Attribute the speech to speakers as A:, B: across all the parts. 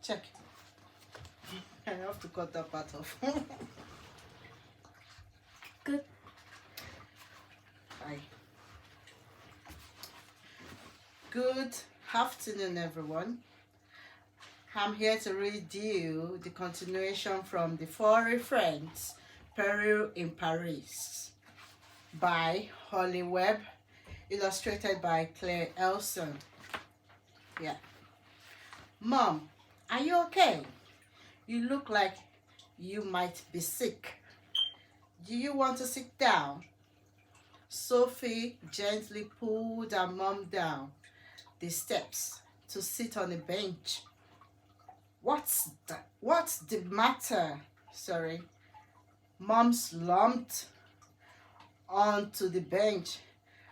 A: Check. I have to cut that part off.
B: Good.
A: Bye. Good afternoon, everyone. I'm here to read you the continuation from The Furry Friends, Peril in Paris by Holly Webb, illustrated by Claire Elson. Yeah. Mom, are you okay? You look like you might be sick. Do you want to sit down? Sophie gently pulled her mom down the steps to sit on a bench. What's the matter? Sorry. Mom slumped onto the bench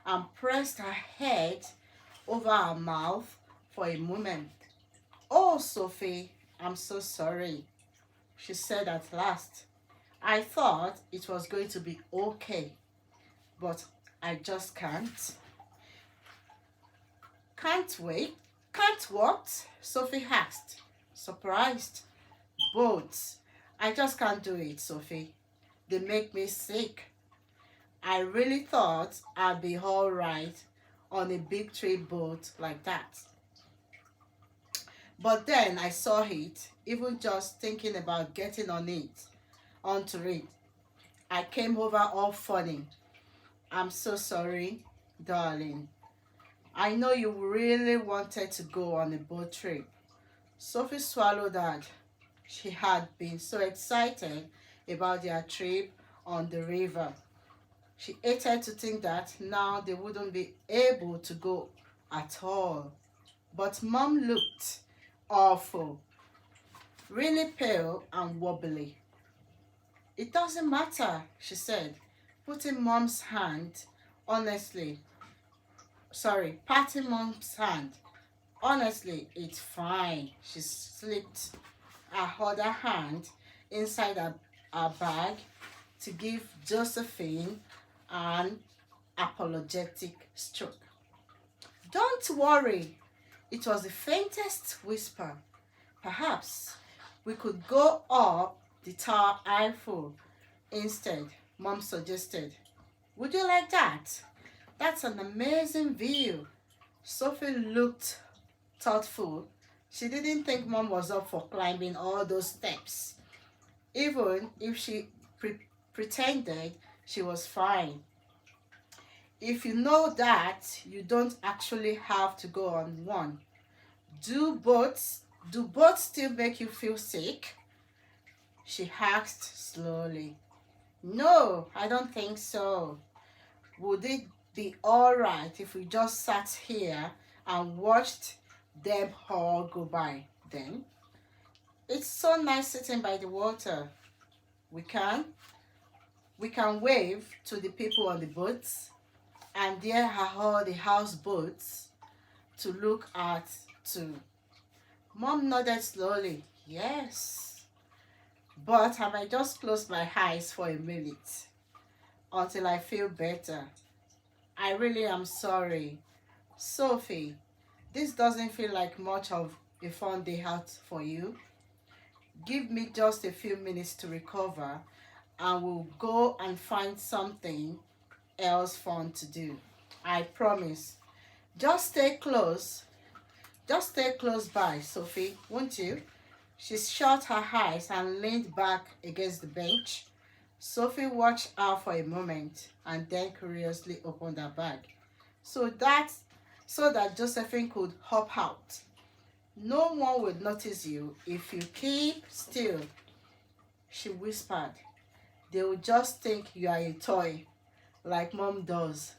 A: and pressed her head over her mouth for a moment. Oh, Sophie, I'm so sorry, she said at last. I thought it was going to be okay, but I just can't. Can't wait? Can't what? Sophie asked, surprised. Boats. I just can't do it, Sophie. They make me sick. I really thought I'd be all right on a big trade boat like that. But then I saw it, even just thinking about getting onto it. I came over all funny. I'm so sorry, darling. I know you really wanted to go on a boat trip. Sophie swallowed hard. She had been so excited about their trip on the river. She hated to think that now they wouldn't be able to go at all. But Mom looked awful, really pale and wobbly. It doesn't matter, she said, patting Mom's hand. Honestly, it's fine. She slipped her other hand inside her bag to give Josephine an apologetic stroke. Don't worry. It was the faintest whisper. Perhaps we could go up the Tower Eiffel instead, Mom suggested. Would you like that? That's an amazing view. Sophie looked thoughtful. She didn't think Mom was up for climbing all those steps, even if she pretended she was fine. If you know that, you don't actually have to go on one. Do boats still make you feel sick? She asked slowly. No, I don't think so. Would it be all right if we just sat here and watched them all go by then? It's so nice sitting by the water. We can wave to the people on the boats, and there are all the houseboats to look at too. Mom nodded slowly. Yes, but I might just close my eyes for a minute until I feel better. I really am sorry. Sophie, this doesn't feel like much of a fun day out for you. Give me just a few minutes to recover and we'll go and find something else fun to do. I promise. Just stay close by, Sophie, won't you? She shut her eyes and leaned back against the bench. Sophie watched her for a moment and then curiously opened her bag so that Josephine could hop out. No one will notice you if you keep still, she whispered. They will just think you are a toy, like Mom does.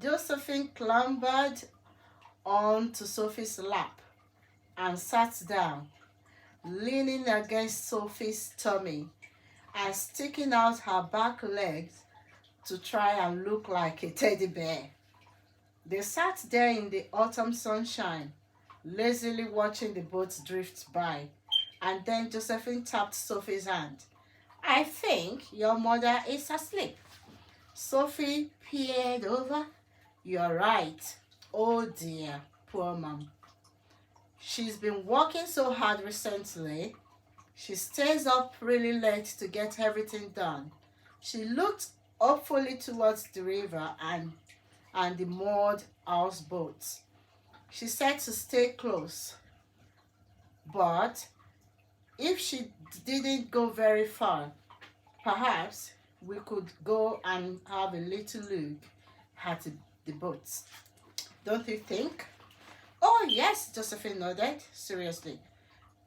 A: Josephine clambered onto Sophie's lap and sat down, leaning against Sophie's tummy and sticking out her back legs to try and look like a teddy bear. They sat there in the autumn sunshine, lazily watching the boats drift by, and then Josephine tapped Sophie's hand. I think your mother is asleep. Sophie peered over. You're right. Oh dear, poor Mom. She's been working so hard recently. She stays up really late to get everything done. She looked hopefully towards the river and the moored houseboats. She said to stay close, but if she didn't go very far, perhaps we could go and have a little look at the boats. Don't you think? Oh, yes, Josephine nodded. Seriously.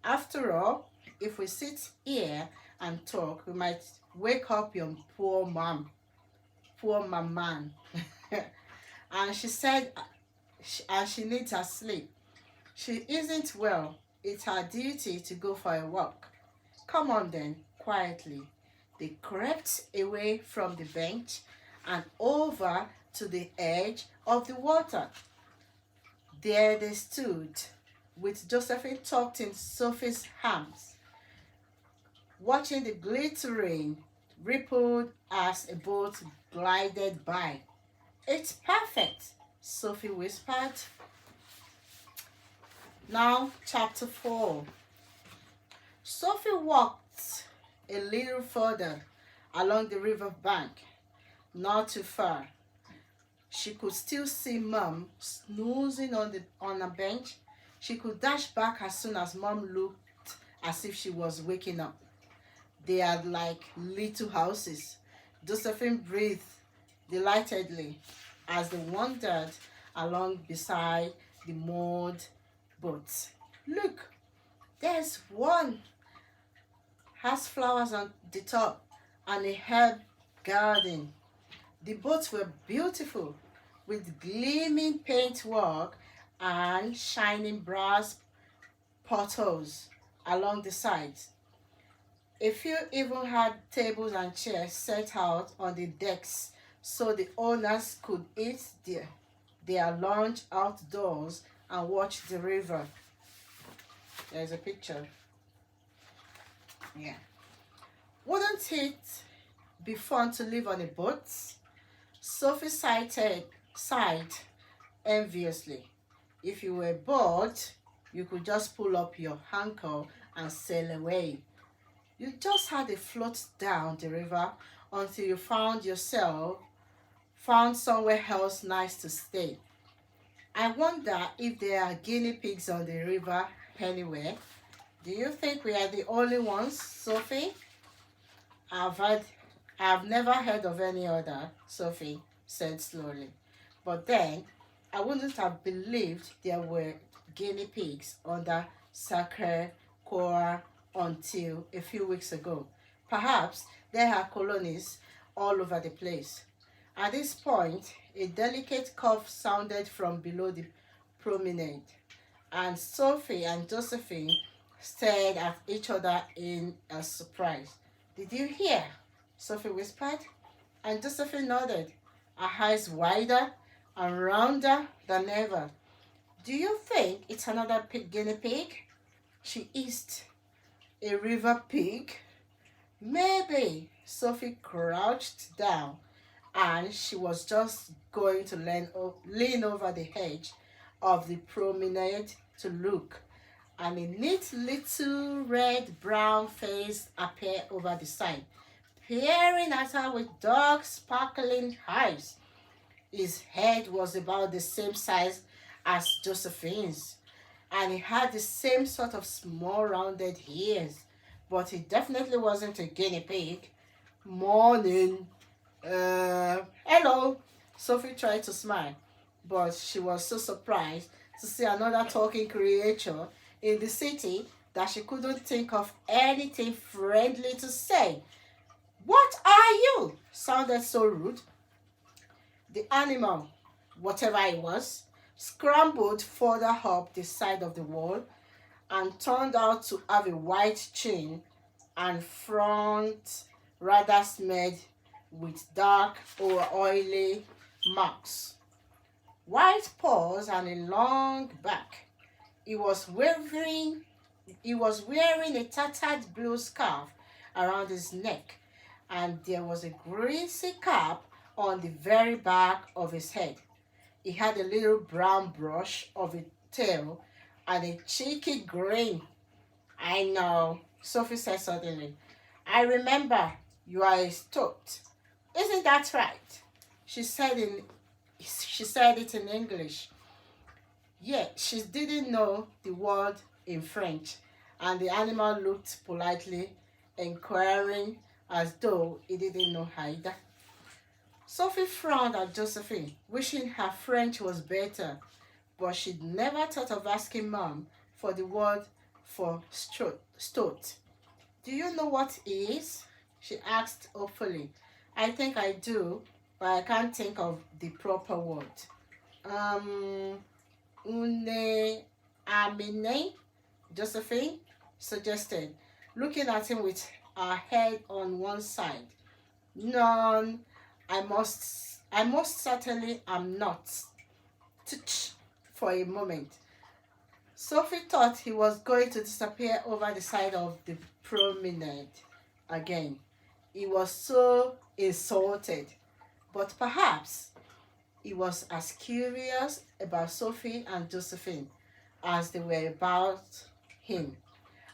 A: After all, if we sit here and talk, we might wake up your poor man. And she said, and she needs her sleep. She isn't well. It's her duty to go for a walk. Come on then, quietly. They crept away from the bench and over to the edge of the water. There they stood, with Josephine tucked in Sophie's arms, watching the glittering rippled as a boat glided by. It's perfect, Sophie whispered. Now, chapter 4. Sophie walked a little further along the river bank, not too far. She could still see Mom snoozing on a bench. She could dash back as soon as Mom looked as if she was waking up. They had like little houses. Josephine breathed delightedly as they wandered along beside the moored boats. Look, there's one. Has flowers on the top and a herb garden. The boats were beautiful, with gleaming paintwork and shining brass portholes along the sides. A few even had tables and chairs set out on the decks so the owners could eat their lunch outdoors and watch the river. There's a picture. Yeah. Wouldn't it be fun to live on a boat? Sophie sighed enviously. If you were bored, you could just pull up your anchor and sail away. You just had to float down the river until you found somewhere else nice to stay. I wonder if there are guinea pigs on the river anywhere. Do you think we are the only ones, Sophie? I've never heard of any other, Sophie said slowly. But then, I wouldn't have believed there were guinea pigs under Sacre Coeur until a few weeks ago. Perhaps there are colonies all over the place. At this point, a delicate cough sounded from below the promenade, and Sophie and Josephine stared at each other in a surprise. Did you hear? Sophie whispered, and Josephine nodded, her eyes wider and rounder than ever. Do you think it's another guinea pig? She hissed. A river pig? Maybe. Sophie crouched down, and she was just going to lean over the edge of the promenade to look, and a neat little red-brown face appeared over the side, peering at her with dark, sparkling eyes. His head was about the same size as Josephine's, and he had the same sort of small, rounded ears, but he definitely wasn't a guinea pig. Morning. Hello. Sophie tried to smile, but she was so surprised to see another talking creature in the city that she couldn't think of anything friendly to say. What are you? Sounded so rude. The animal, whatever it was, scrambled further up the side of the wall and turned out to have a white chin and front rather smeared with dark or oily marks, white paws and a long back. He was wearing a tattered blue scarf around his neck, and there was a greasy cap on the very back of his head. He had a little brown brush of a tail and a cheeky grin. I know, Sophie said suddenly. I remember you are a stoat. Isn't that right? She said in she said it in English. Yet she didn't know the word in French, and the animal looked politely inquiring as though he didn't know either. Sophie frowned at Josephine, wishing her French was better, but she'd never thought of asking Mom for the word for stoat. Do you know what it is? She asked hopefully. I think I do, but I can't think of the proper word. Um, une amine, Josephine suggested, looking at him with her head on one side. None, I most certainly am not. Tch, for a moment. Sophie thought he was going to disappear over the side of the promenade again. He was so insulted, but perhaps he was as curious about Sophie and Josephine as they were about him.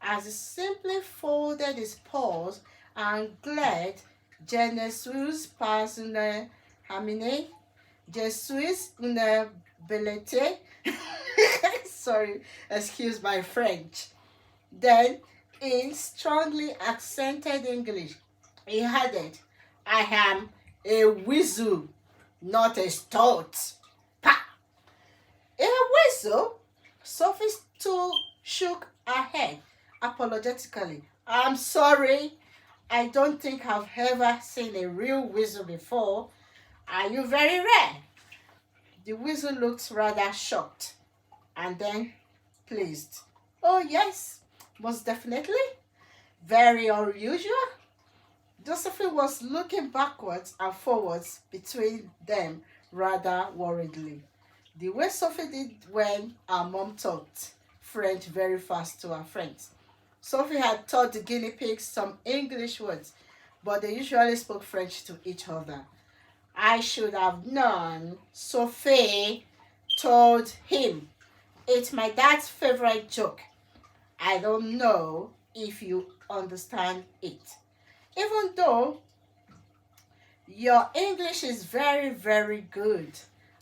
A: As he simply folded his paws and glared, Je ne suis pas une hamine, je suis une belette. Sorry, excuse my French. Then, in strongly accented English, he added, I am a weasel, not a stoat. Pa! A weasel? Sophie still shook her head apologetically. I'm sorry. I don't think I've ever seen a real weasel before. Are you very rare? The weasel looked rather shocked and then pleased. Oh, yes, most definitely. Very unusual. Josephine was looking backwards and forwards between them rather worriedly, the way Sophie did when her mom talked French very fast to her friends. Sophie had taught the guinea pigs some English words, but they usually spoke French to each other. I should have known, Sophie told him. It's my dad's favorite joke. I don't know if you understand it. Even though your English is very, very good.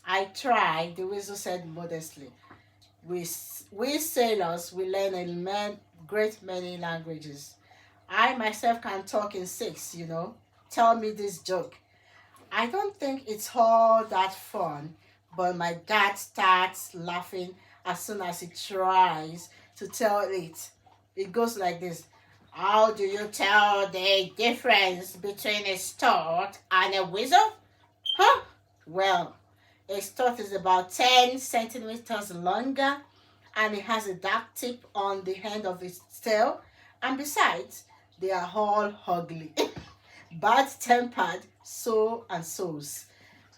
A: I try, the weasel said modestly. We sailors, we learn great many languages. I myself can talk in six, you know. Tell me this joke. I don't think it's all that fun, but my dad starts laughing as soon as he tries to tell it. It goes like this. How do you tell the difference between a stoat and a weasel? Huh? Well, a stoat is about 10 centimeters longer and it has a dark tip on the end of its tail. And besides, they are all ugly, bad tempered, so and so's.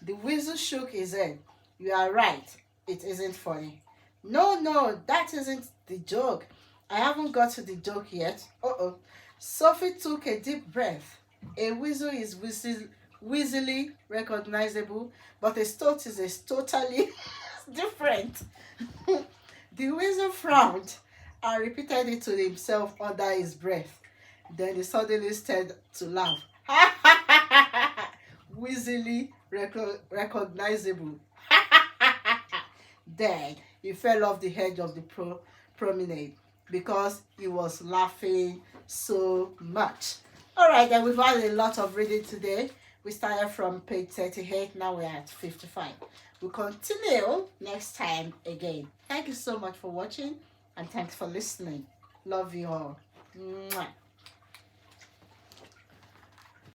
A: The weasel shook his head. You are right. It isn't funny. No, no, that isn't the joke. I haven't got to the joke yet. Uh-oh. Sophie took a deep breath. A weasel is weaselly recognizable, but a stoat is totally different. The weasel frowned and repeated it to himself under his breath. Then he suddenly started to laugh. Weaselly recognizable. Then he fell off the edge of the promenade because he was laughing so much. All right, then we've had a lot of reading today. We started from page 38, now we're at 55. We'll continue next time again. Thank you so much for watching and thanks for listening. Love you all. Mwah.